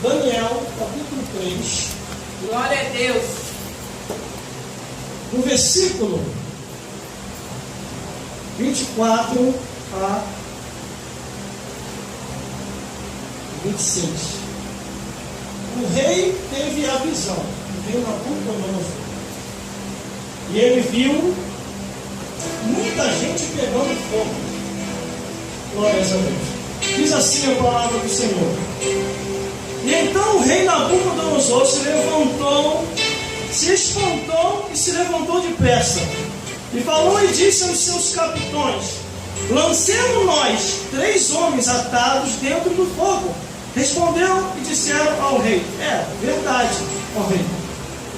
Daniel, capítulo 3. Glória a Deus. No versículo 24 a 26. O rei teve a visão, o rei Nabucodonosor. E ele viu muita gente pegando fogo. Glórias a Deus. Diz assim a palavra do Senhor. E então o rei Nabucodonosor se levantou, se espantou e se levantou depressa. E falou e disse aos seus capitões: lancemos nós 3 homens atados dentro do fogo. Responderam e disseram ao rei: é verdade, ó rei.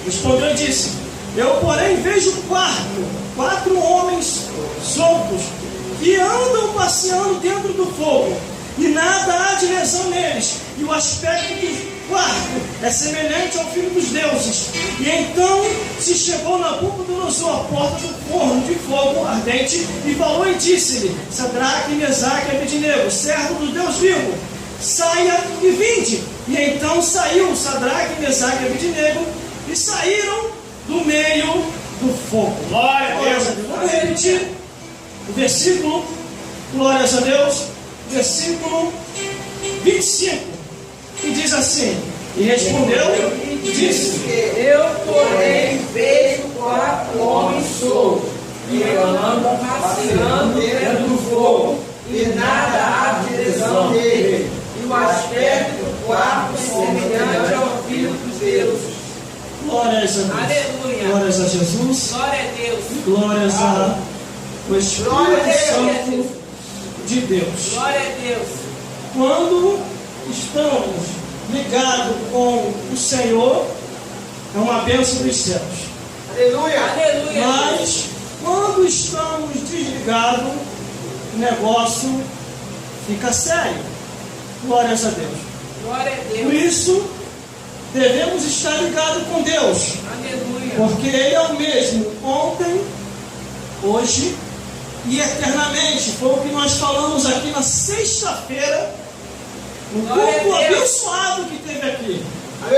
Respondeu e disse: eu porém vejo 4 homens soltos que andam passeando dentro do fogo, e nada há de lesão neles, e o aspecto do quarto é semelhante ao filho dos deuses. E então se chegou Nabucodonosor à porta do forno de fogo ardente, e falou e disse-lhe: Sadraque, Mesaque e Abednego, servo do Deus vivo, saia e vinde. E então saiu Sadraque, Mesaque e Abednego, e saíram do meio do fogo. Glória a Deus. Vamos repetir o versículo, glórias a Deus, versículo 25, e diz assim: e respondeu e disse: eu porém vejo 4 homens soltos que andam passeando dentro do fogo, e nada há de lesão nele, e o aspecto do quarto é semelhante ao filho dos deuses. Glórias a Deus. Aleluia. Glórias a Jesus. Glória a Deus. Glórias ao Espírito Santo de Deus. Glória a Deus. Quando estamos ligados com o Senhor, é uma bênção dos céus. Aleluia. Aleluia. Mas quando estamos desligados, o negócio fica sério. Glórias a Deus. Glória a Por Deus. isso, devemos estar ligados com Deus. Aleluia. Porque Ele é o mesmo ontem, hoje e eternamente. Foi o que nós falamos aqui na sexta-feira, no culto abençoado que teve aqui.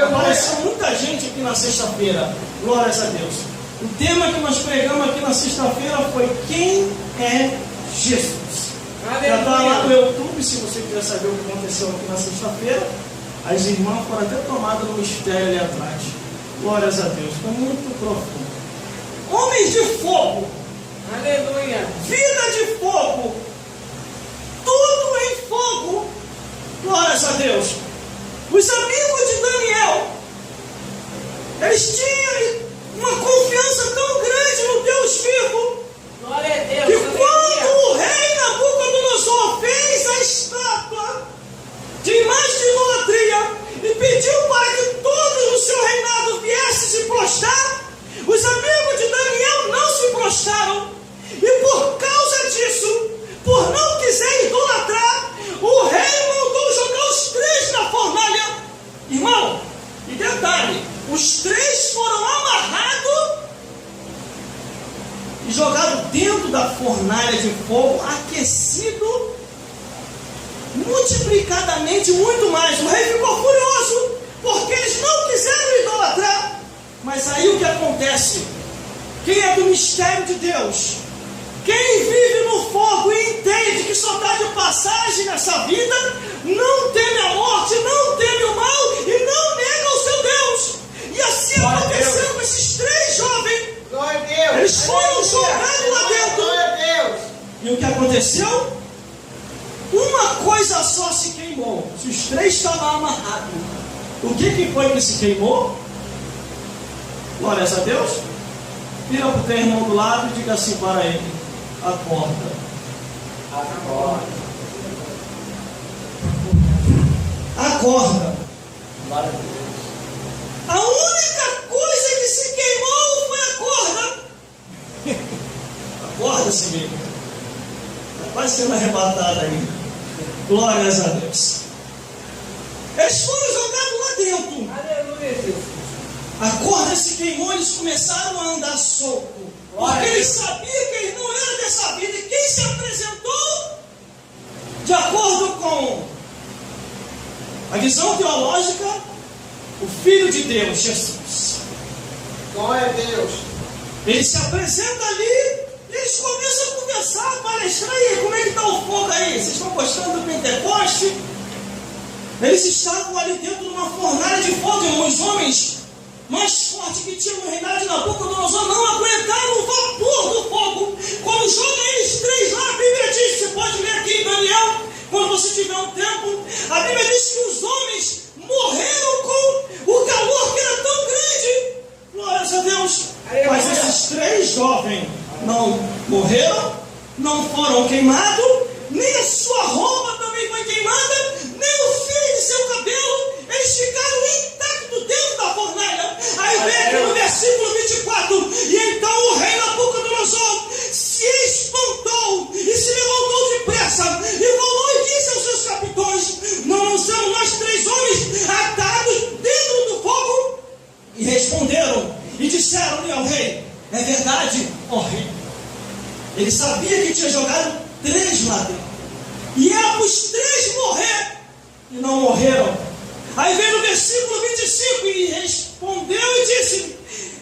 Apareceu muita gente aqui na sexta-feira. Glórias a Deus. O tema que nós pregamos aqui na sexta-feira foi: quem é Jesus? Já está lá no YouTube, se você quiser saber o que aconteceu aqui na sexta-feira. As irmãs foram até tomadas no mistério ali atrás. Glórias a Deus. Foi muito profundo. Homens de fogo. Aleluia. Vida de fogo. Tudo em fogo. Glórias a Deus. Os amigos de Daniel, eles tinham uma confiança tão grande no Deus vivo, Glória a Deus. que quando o rei Nabucodonosor fez a estátua de imagem de idolatria e pediu para que todos no seu reinado viessem se prostrar, os amigos de Daniel não se prostraram. E por causa disso, por não quiser idolatrar, o rei mandou jogar os 3 na fornalha. Irmão, e detalhe, os 3 foram amarrados e jogados dentro da fornalha de fogo, aquecido multiplicadamente muito mais. O rei ficou furioso porque eles não quiseram idolatrar. Mas aí o que acontece? Quem é do mistério de Deus, quem vive no fogo e entende que só está de passagem nessa vida, não teme a morte, não teme o mal e não nega o seu Deus. E assim aconteceu com esses 3 jovens. Glória a Deus. Eles foram jogados lá dentro. Glória a Deus. E o que aconteceu? Uma coisa só se queimou. Se os 3 estavam amarrados, o que foi que se queimou? Glórias a Deus. Vira para o teu irmão do lado e diga assim para ele: acorda. Acorda. Acorda. Glória a Deus. A única coisa que se queimou foi a corda. Acorda, Senhor. Está quase sendo arrebatado aí. Glórias a Deus. Eles foram jogados lá dentro. Aleluia, Deus. A corda se queimou, eles começaram a andar solto. Porque eles sabiam que eles não eram dessa vida. E quem se apresentou, de acordo com A visão teológica, o Filho de Deus, Jesus. Glória a Deus. Ele se apresenta ali, e eles começam a conversar, a palestrar. E aí, como é que está o fogo aí? Vocês estão gostando do Pentecoste? Eles estavam ali dentro de uma fornalha de fogo, irmãos. Os homens mais fortes que tinham no reinado de Nabucodonosor não aguentaram o vapor do fogo. Quando joga eles três lá, a Bíblia diz, você pode ler aqui em Daniel, quando você tiver um tempo, a Bíblia diz que os homens morreram com o calor que era tão grande. Glórias a Deus. Mas esses três jovens não morreram, não foram queimados, nem a sua roupa também foi queimada, nem o fio de seu cabelo. Eles ficaram intactos dentro da fornalha. Aí vem aqui no versículo 24. E então o rei Nabucodonosor se espantou e se levantou depressa e falou e disse aos seus capitães: não são nós três homens atados dentro do fogo? E responderam e disseram-lhe ao rei: é verdade, ó rei. Ele sabia que tinha jogado três lá dentro, e era para os três morrer, e não morreram. Aí vem no versículo 25, e respondeu e disse: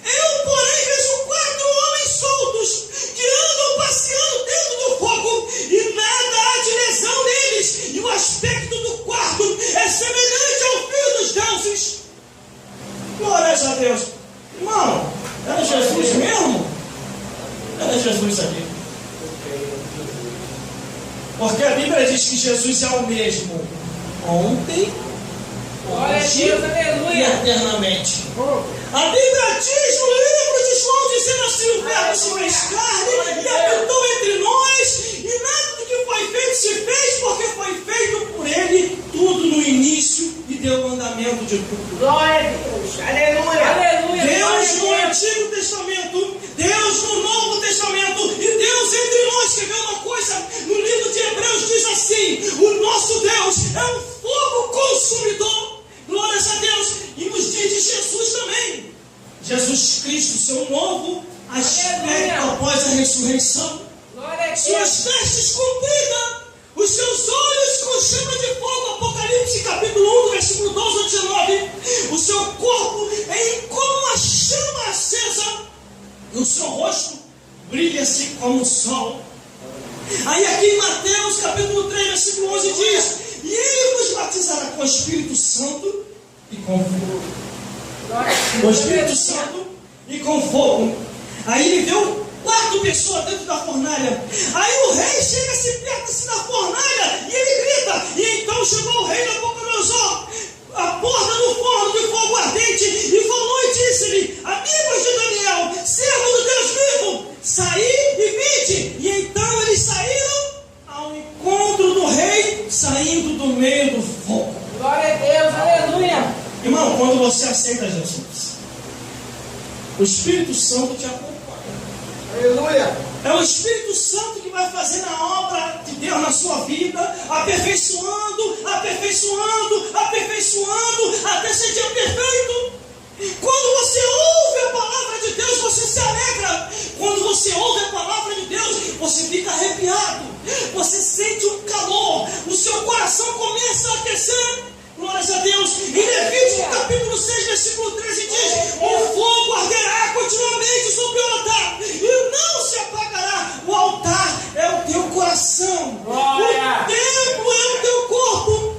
eu, porém, vejo 4 homens soltos, que andam passeando dentro do fogo, e nada há de lesão neles, e o aspecto do quarto é semelhante ao fio dos deuses. Glórias a Deus. Irmão, era Jesus mesmo? Era Jesus aqui. Porque a Bíblia diz que Jesus é o mesmo ontem, hoje e eternamente. A Bíblia diz no livro de João, dizendo assim: o verbo se fez carne e habitou entre nós, e nada do que foi feito se fez, porque foi feito por ele tudo no início e deu o andamento de tudo. Glória a Deus. Aleluia. Aleluia. Deus no Antigo Testamento, Deus no Novo Testamento, e Deus entre nós. Quer ver uma coisa? No livro de Hebreus diz assim: o nosso Deus é um fogo consumidor. Glórias a Deus. E nos dias de Jesus também. Jesus Cristo, seu novo aspecto após a ressurreição. Suas vestes compridas, os seus olhos com chama de fogo. Apocalipse capítulo 1, versículo 12 a 19. O seu corpo é como uma chama acesa, e o seu rosto brilha-se como o sol. Aí aqui em Mateus capítulo 3, versículo 11 diz: e ele vos batizará com o Espírito Santo e com fogo. Com o Espírito Santo e com fogo. Aí ele viu 4 pessoas dentro da fornalha. Aí o rei chega, se perto assim da fornalha, e ele grita. E então chegou o rei Nabucodonosor à porta do forno de fogo ardente, e falou e disse-lhe: amigos de Daniel, servo do Deus vivo, saí e vinde. E então eles saíram ao encontro do rei, saindo do meio do fogo. Glória a Deus, aleluia. Irmão, quando você aceita Jesus, o Espírito Santo te acompanha. Aleluia. É o Espírito Santo que vai fazer a obra de Deus na sua vida, aperfeiçoando, aperfeiçoando, aperfeiçoando, até ser dia perfeito. Quando você ouve a palavra de Deus, você se alegra. Quando você ouve a palavra de Deus, você fica arrepiado. Você sente um calor. O seu coração começa a aquecer. Glórias a Deus. Em Levítico capítulo 6, versículo 13 diz: o fogo arderá continuamente sobre o altar e não se apagará. O altar é o teu coração. O templo é o teu corpo.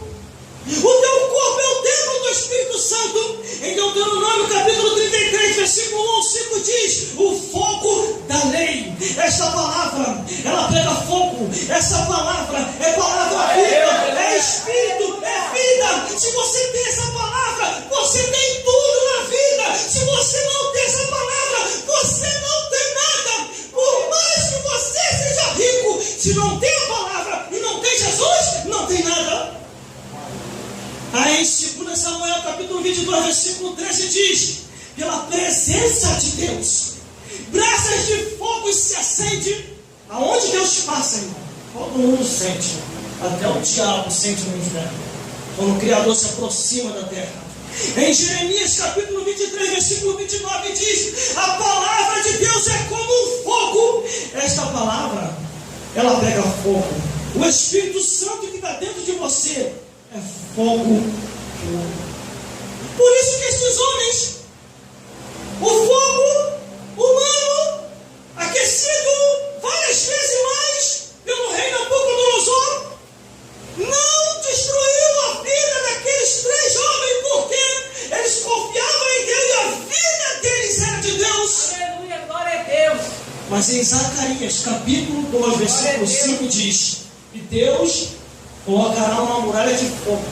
O teu corpo é o templo do Espírito Santo. Em Deuteronômio capítulo 33, versículo 1 ao 5 diz: o fogo da lei. Esta palavra, ela pega fogo. Essa palavra é palavra viva, é Espírito, é vida. Se você tem essa palavra, você tem tudo na vida. Se você não tem essa palavra, você não tem nada. Por mais que você seja rico, se não tem a palavra e não tem Jesus, não tem nada. Aí em 2 Samuel capítulo 22, versículo 13 diz: pela presença de Deus, brasas de fogo se acendem. Aonde Deus passa, irmão, todo mundo sente. Até o diabo sente no inferno, quando o Criador se aproxima da terra. Em Jeremias capítulo 23, versículo 29 diz: a palavra de Deus é como um fogo. Esta palavra, ela pega fogo. O Espírito Santo que está dentro de você é fogo fogo. Por isso que esses homens, o fogo humano, aquecido várias vezes mais pelo rei Nabucodonosor, não destruiu a vida daqueles 3 jovens, porque eles confiavam em Deus e a vida deles era de Deus. Aleluia, glória a Deus. Mas em Zacarias, capítulo 2, versículo 5 diz: e Deus colocará uma muralha de fogo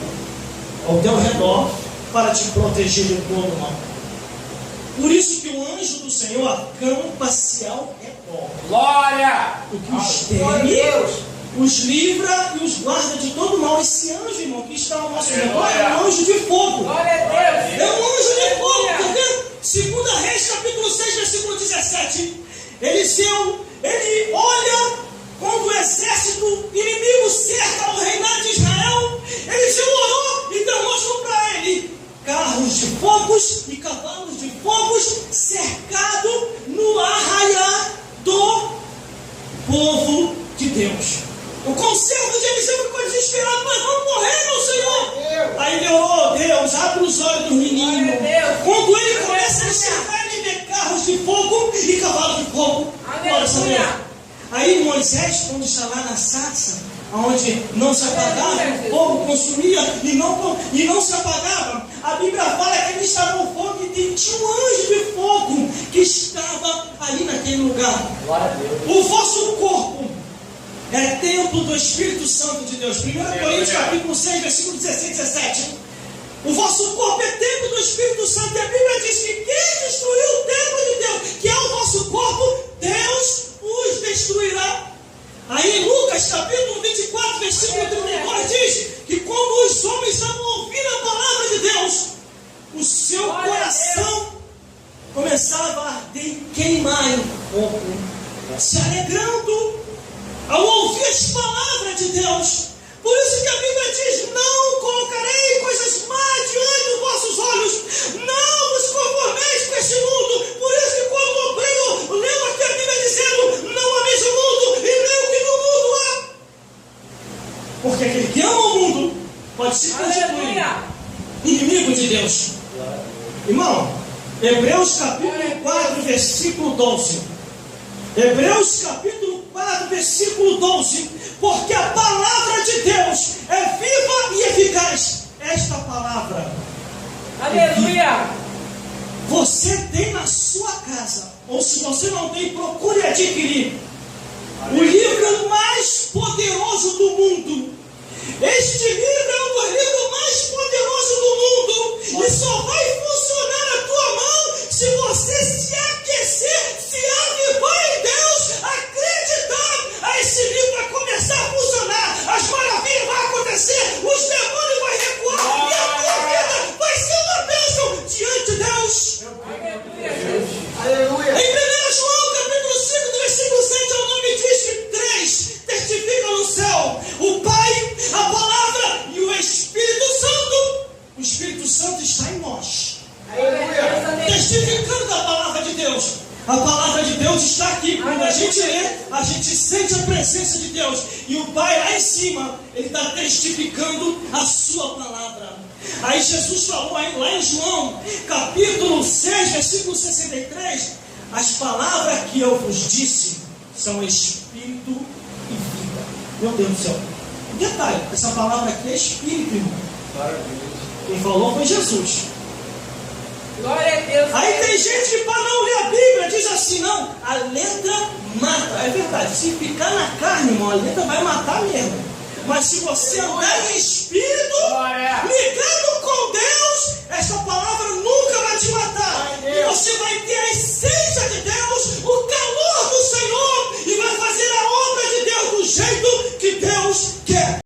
ao teu redor para te proteger de todo mal. Por isso que o anjo do Senhor acampa-se ao redor. Glória! O que os teme, os livra e os guarda de todo mal. Esse anjo, irmão, que está ao nosso redor, é um anjo de fogo. Glória a Deus! É um anjo de fogo, porque Segunda Reis, capítulo 6, versículo 17, Eliseu, ele olha quando o exército inimigo cerca o reinado de Israel. Eliseu orou e Deus mostrou para ele carros de fogos e cavalos de fogos cercado no arraial do povo de Deus. O conservo de Eliseu ficou desesperado: mas vamos morrer, meu Senhor. Aí ele orou: Deus, abre os olhos do menino. Quando ele começa a enxergar, ele vê carros de fogo e cavalos de fogo. Aí Moisés, quando está lá na sarça, onde não se apagava, o fogo consumia e não se apagava, a Bíblia fala que ele estava no fogo e tinha um anjo de fogo que estava ali naquele lugar. O vosso corpo é templo do Espírito Santo de Deus. 1 Coríntios capítulo 6, versículo 16 e 17. O vosso corpo é templo do Espírito Santo. E a Bíblia diz que quem destruiu o templo de Deus, que é o vosso corpo, Deus os destruirá. Aí em Lucas capítulo 24, versículo 32 diz que quando os homens estavam ouvindo a palavra de Deus, o seu coração começava a arder e queimar em fogo, se alegrando ao ouvir as palavras de Deus. Por isso que a Bíblia diz: não colocarei coisas más diante dos vossos olhos, não vos conformeis com este mundo. Por isso que quando eu leio aqui a Bíblia dizendo: não ameis o mundo e nem o que no mundo há, porque aquele que ama o mundo pode se constituir inimigo de Deus. Irmão, Hebreus capítulo 4, versículo 12. Hebreus capítulo 4, versículo 12. Porque a palavra de Deus é viva e eficaz. Esta palavra, aleluia, você tem na sua casa, ou se você não tem, procure adquirir o livro mais poderoso do mundo. Este livro é um dos livros mais poderosos do mundo, e só vai funcionar na tua mão se você se aquecer, se avivar em Deus, acreditar. Esse livro vai começar a funcionar, as maravilhas vão acontecer, os demônios vão recuar, e a tua vida vai ser uma bênção diante de Deus. aleluia. Em 1 João capítulo 5, do versículo 7 ao 9 diz que 3 testificam no céu: o Pai, a palavra e o Espírito Santo. O Espírito Santo está em nós, testificando da palavra de Deus. A palavra de Deus está aqui. Quando a gente lê, a gente sente a presença de Deus. E o Pai lá em cima, Ele está testificando a sua palavra. Aí Jesus falou aí, lá em João capítulo 6, versículo 63: as palavras que eu vos disse são espírito e vida. Meu Deus do céu. Detalhe, essa palavra aqui é espírito, irmão. Quem falou foi Jesus. Glória a Deus. Aí tem gente que, para não ler a Bíblia, diz assim: não, a letra mata. É verdade, se ficar na carne, irmão, a letra vai matar mesmo. Mas se você andar em espírito,